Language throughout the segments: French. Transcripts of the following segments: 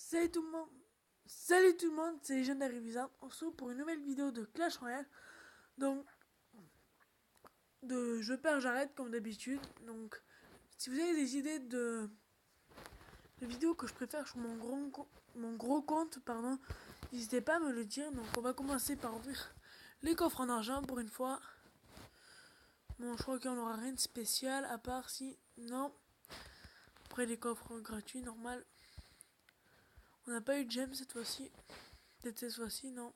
Salut tout le monde, c'est Légendaire Bizarre. On se retrouve pour une nouvelle vidéo de Clash Royale. Donc, de Je perds, j'arrête comme d'habitude. Donc, si vous avez des idées de vidéos que je préfère sur mon gros compte, pardon, n'hésitez pas à me le dire. Donc, on va commencer par ouvrir les coffres en argent pour une fois. Bon, je crois qu'il n'y en aura rien de spécial, à part si. Non. Après, les coffres gratuits, normal. On n'a pas eu de gemme cette fois-ci. Peut-être cette fois-ci, non.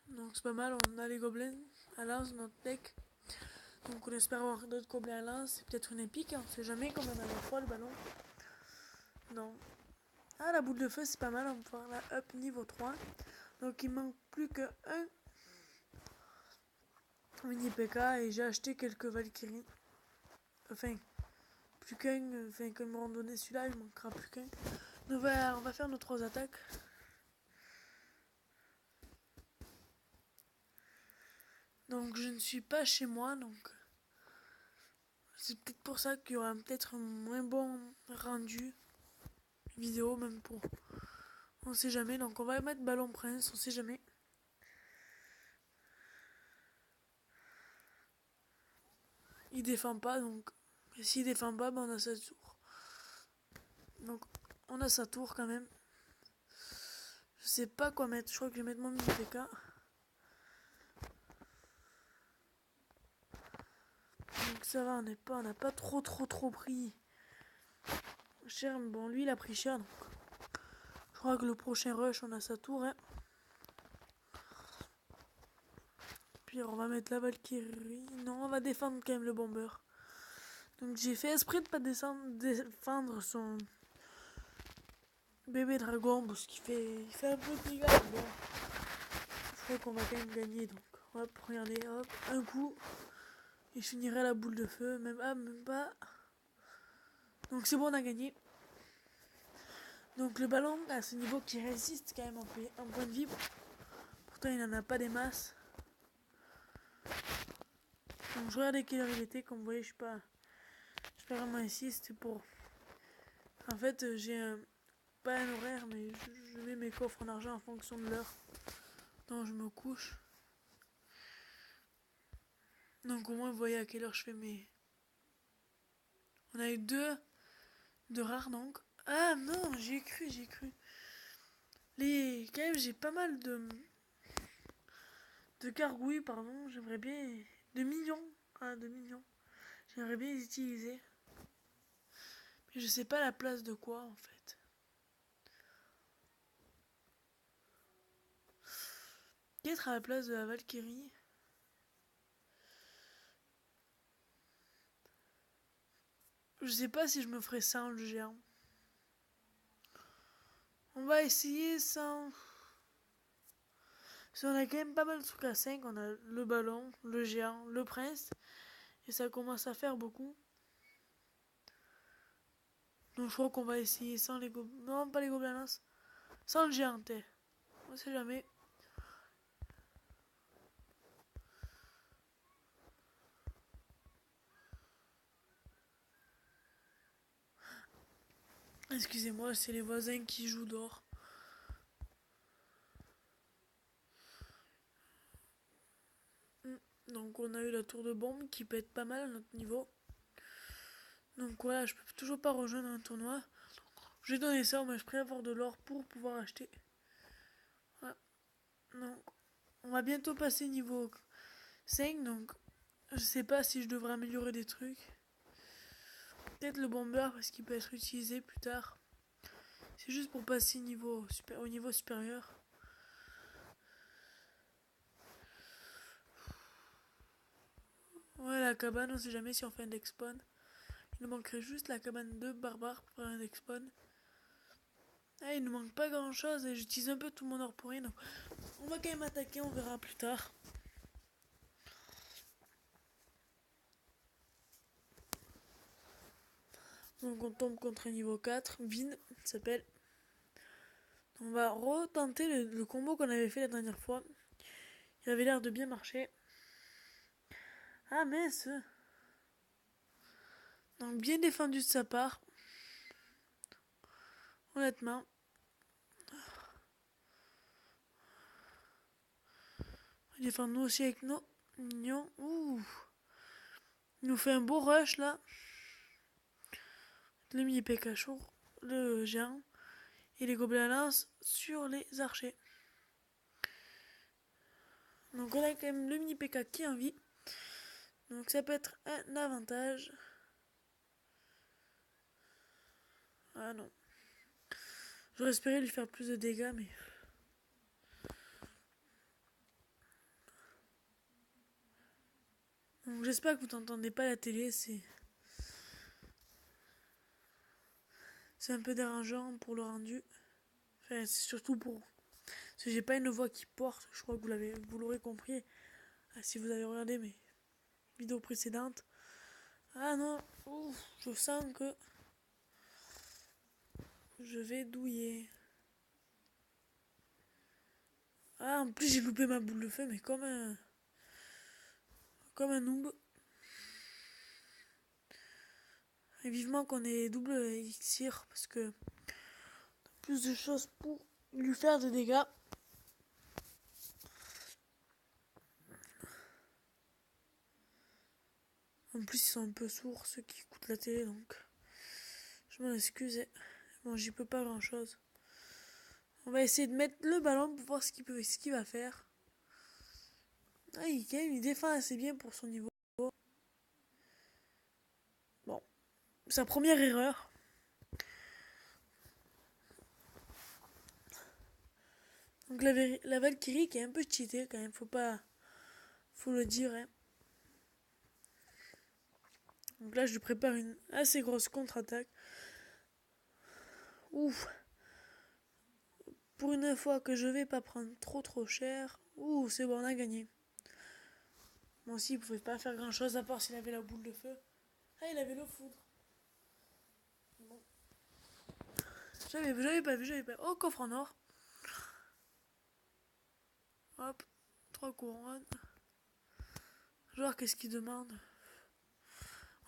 Donc c'est pas mal, on a les gobelins à lance dans notre deck. Donc on espère avoir d'autres gobelins à lance. C'est peut-être une épique, hein, on sait jamais comme on a la fois le ballon. Non. Ah, la boule de feu c'est pas mal, on va pouvoir la up niveau 3. Donc il manque plus que un mini PK et j'ai acheté quelques Valkyries. Enfin, plus qu'un, enfin comme ils m'ont donné celui-là, il manquera plus qu'un. On va faire nos 3 attaques. Donc je ne suis pas chez moi, donc c'est peut-être pour ça qu'il y aura peut-être un moins bon rendu vidéo, même pour. On sait jamais, donc on va mettre ballon prince, on sait jamais. Il défend pas, donc s'il défend pas, ben on a sa tour. Donc on a sa tour quand même. Je sais pas quoi mettre, je crois que je vais mettre mon mini PK. Donc ça va, on n'a pas trop pris cher. Bon, lui il a pris cher, donc je crois que le prochain rush on a sa tour. Hein. Puis on va mettre la Valkyrie. Non, on va défendre quand même le bomber. Donc j'ai fait esprit de pas défendre son bébé dragon parce qu'il fait un peu de dégâts. Bon, je crois qu'on va quand même gagner. Donc hop, regardez, hop, un coup. Et je finirai la boule de feu. Même pas. Donc c'est bon, on a gagné. Donc le ballon à ce niveau qui résiste quand même en point de vie. Pourtant il n'en a pas des masses. Donc je regardais quelle heure il était. Comme vous voyez, je suis pas vraiment ici. C'était pour. En fait, j'ai pas un horaire, mais je mets mes coffres en argent en fonction de l'heure dont je me couche. Donc au moins vous voyez à quelle heure je fais mes. On a eu deux de rares donc. Ah non, j'ai cru. Quand même j'ai pas mal de gargouilles, pardon. J'aimerais bien. De millions. Ah, de millions. J'aimerais bien les utiliser. Mais je sais pas la place de quoi en fait. Peut-être à la place de la Valkyrie. Je sais pas si je me ferais ça en le géant. On va essayer sans. Parce qu'on a quand même pas mal de trucs à 5. On a le ballon, le géant, le prince. Et ça commence à faire beaucoup. Donc je crois qu'on va essayer sans les gobelins. Non, pas les gobelins. Sans le géant. On sait jamais. Excusez-moi, c'est les voisins qui jouent dehors. Donc on a eu la tour de bombe qui peut être pas mal à notre niveau. Donc voilà, je peux toujours pas rejoindre un tournoi. J'ai donné ça, mais je préfère avoir de l'or pour pouvoir acheter. Voilà. Donc on va bientôt passer niveau 5, donc je sais pas si je devrais améliorer des trucs. Peut-être le bomber parce qu'il peut être utilisé plus tard. C'est juste pour passer au niveau supérieur. Ouais, la cabane, on sait jamais si on fait un deck spawn. Il nous manquerait juste la cabane de barbare pour faire un deck spawn. Ah, il nous manque pas grand chose et j'utilise un peu tout mon or pour rien. Donc on va quand même attaquer, on verra plus tard. Donc on tombe contre un niveau 4, Vin s'appelle. On va retenter le combo qu'on avait fait la dernière fois. Il avait l'air de bien marcher. Ah mince. Donc bien défendu de sa part. honnêtement. On va défendre nous aussi avec nos mignons. Ouh. Il nous fait un beau rush là. Le mini Pikachu, le géant et les gobelins à lance sur les archers. Donc on a quand même le mini PK qui est en vie. Donc ça peut être un avantage. Ah non. J'aurais espéré lui faire plus de dégâts, mais... Donc j'espère que vous n'entendez pas la télé, c'est un peu dérangeant pour le rendu. Enfin, c'est surtout pour... Parce que j'ai pas une voix qui porte, je crois que vous l'aurez compris. Si vous avez regardé mes vidéos précédentes. Ah non, ouf, je sens que je vais douiller. Ah, en plus j'ai loupé ma boule de feu, mais comme un noob. Et vivement qu'on ait double élixir, parce que plus de choses pour lui faire des dégâts. En plus, ils sont un peu sourds, ceux qui écoutent la télé, donc je m'en excuse. Bon, j'y peux pas grand chose. On va essayer de mettre le ballon pour voir ce qu'il va faire. Ah, il défend assez bien pour son niveau. Bon, sa première erreur. Donc la Valkyrie qui est un peu cheatée quand même, faut le dire. Hein. Donc là, je lui prépare une assez grosse contre-attaque. Ouf. Pour une fois que je vais pas prendre trop cher. Ouh, c'est bon, on a gagné. Moi aussi, il pouvait pas faire grand chose à part s'il avait la boule de feu. Ah, il avait le foudre. Bon. J'avais pas vu. Oh, coffre en or. Hop, 3 couronnes. Je vais voir qu'est-ce qu'il demande.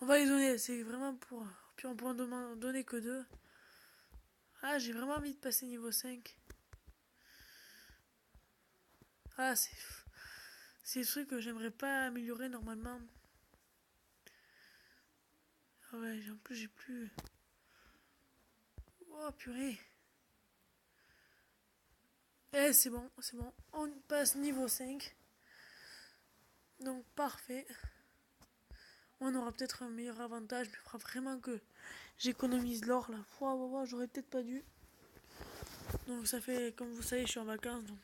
On va les donner, c'est vraiment pour... Puis on peut en donner que 2. Ah, j'ai vraiment envie de passer niveau 5. Ah, c'est des trucs que j'aimerais pas améliorer normalement. Ah ouais, en plus j'ai plus... Oh purée. Eh, c'est bon. On passe niveau 5. Donc parfait. On aura peut-être un meilleur avantage, mais il faudra vraiment que j'économise l'or là. J'aurais peut-être pas dû. Donc ça fait, comme vous savez, je suis en vacances, donc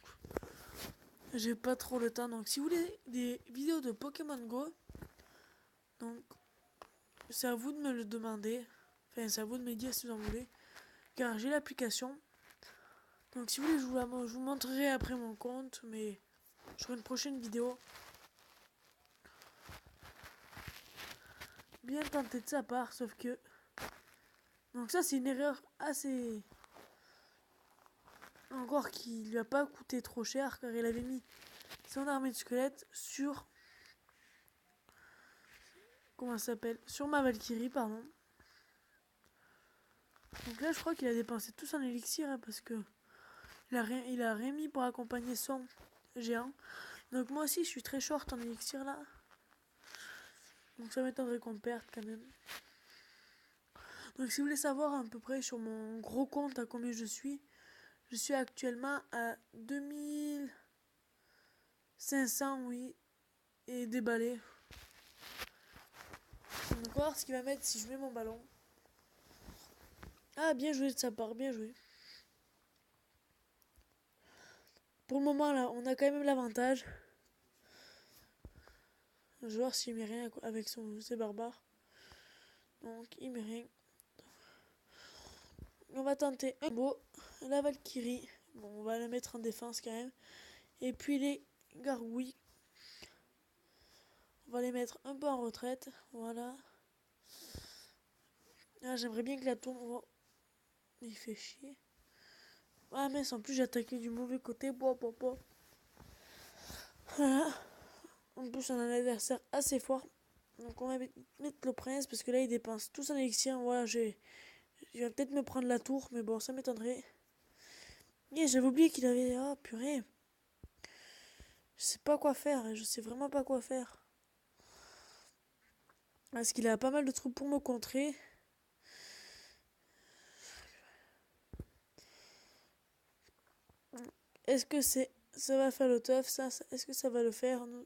j'ai pas trop le temps. Donc si vous voulez des vidéos de Pokémon Go, donc c'est à vous de me le demander. Enfin, c'est à vous de me dire si vous en voulez. Car j'ai l'application. Donc si vous voulez, je vous montrerai après mon compte, mais sur une prochaine vidéo. Bien tenté de sa part, sauf que... Donc ça, c'est une erreur assez... Encore qui lui a pas coûté trop cher, car il avait mis son armée de squelettes sur... Comment ça s'appelle? Sur ma Valkyrie, pardon. Donc là, je crois qu'il a dépensé tout son élixir, hein, parce que il a rien mis pour accompagner son géant. Donc moi aussi, je suis très short en élixir là. Donc ça m'étonnerait qu'on perde quand même. Donc si vous voulez savoir à peu près sur mon gros compte à combien je suis actuellement à 2500, oui, et déballé. On va voir ce qu'il va mettre si je mets mon ballon. Ah, bien joué de sa part, bien joué. Pour le moment là, on a quand même l'avantage. Je vais voir s'il met rien avec ses barbares. Donc il met rien. On va tenter un beau, la Valkyrie. Bon, on va la mettre en défense quand même. Et puis les gargouilles. On va les mettre un peu en retraite. Voilà. Ah, j'aimerais bien que la tourne... Oh. Il fait chier. Ah mais en plus j'ai attaqué du mauvais côté. Voilà. En plus on a un adversaire assez fort. Donc on va mettre le prince parce que là il dépense tout son élixir. Voilà, il va peut-être me prendre la tour, mais bon, ça m'étonnerait. Yeah, j'avais oublié qu'il avait... Ah, purée. Je sais pas quoi faire, je sais vraiment pas quoi faire. Parce qu'il a pas mal de trucs pour me contrer. Est-ce que ça va faire le teuf, ça? Est-ce que ça va le faire? Non.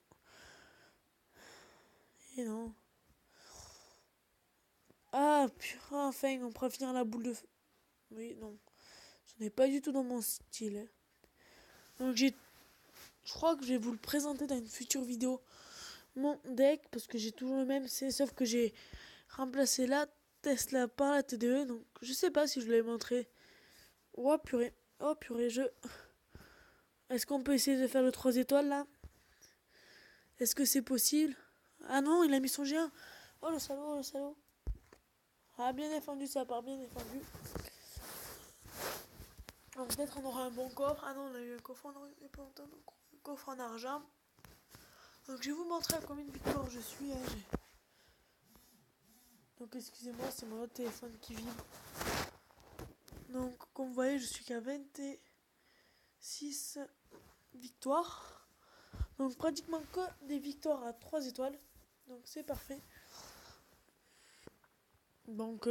Et non. Ah, purée, enfin, on pourra finir la boule de feu. Oui, non. Ce n'est pas du tout dans mon style. Donc je crois que je vais vous le présenter dans une future vidéo. Mon deck, parce que j'ai toujours le même, sauf que j'ai remplacé la Tesla par la TDE. Donc je sais pas si je l'ai montré. Oh purée. Oh purée, Est-ce qu'on peut essayer de faire le 3 étoiles là? Est-ce que c'est possible? Ah non, il a mis son géant. Oh le salaud, oh le salaud. Ah, bien défendu, ça part bien défendu. Donc peut-être on aura un bon coffre. Ah non, on a eu un coffre en un coffre en argent. Donc je vais vous montrer à combien de victoires je suis. Donc excusez-moi, c'est mon autre téléphone qui vibre. Donc comme vous voyez, je suis qu'à 26 victoires. Donc pratiquement que des victoires à 3 étoiles. Donc c'est parfait. Donc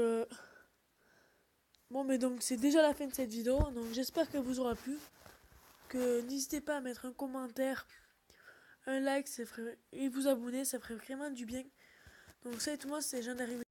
bon, mais donc c'est déjà la fin de cette vidéo. Donc j'espère qu'elle vous aura plu. Que n'hésitez pas à mettre un commentaire, un like, et vous abonner, ça ferait vraiment du bien. Donc ça et tout, moi c'est Jean d'arriver.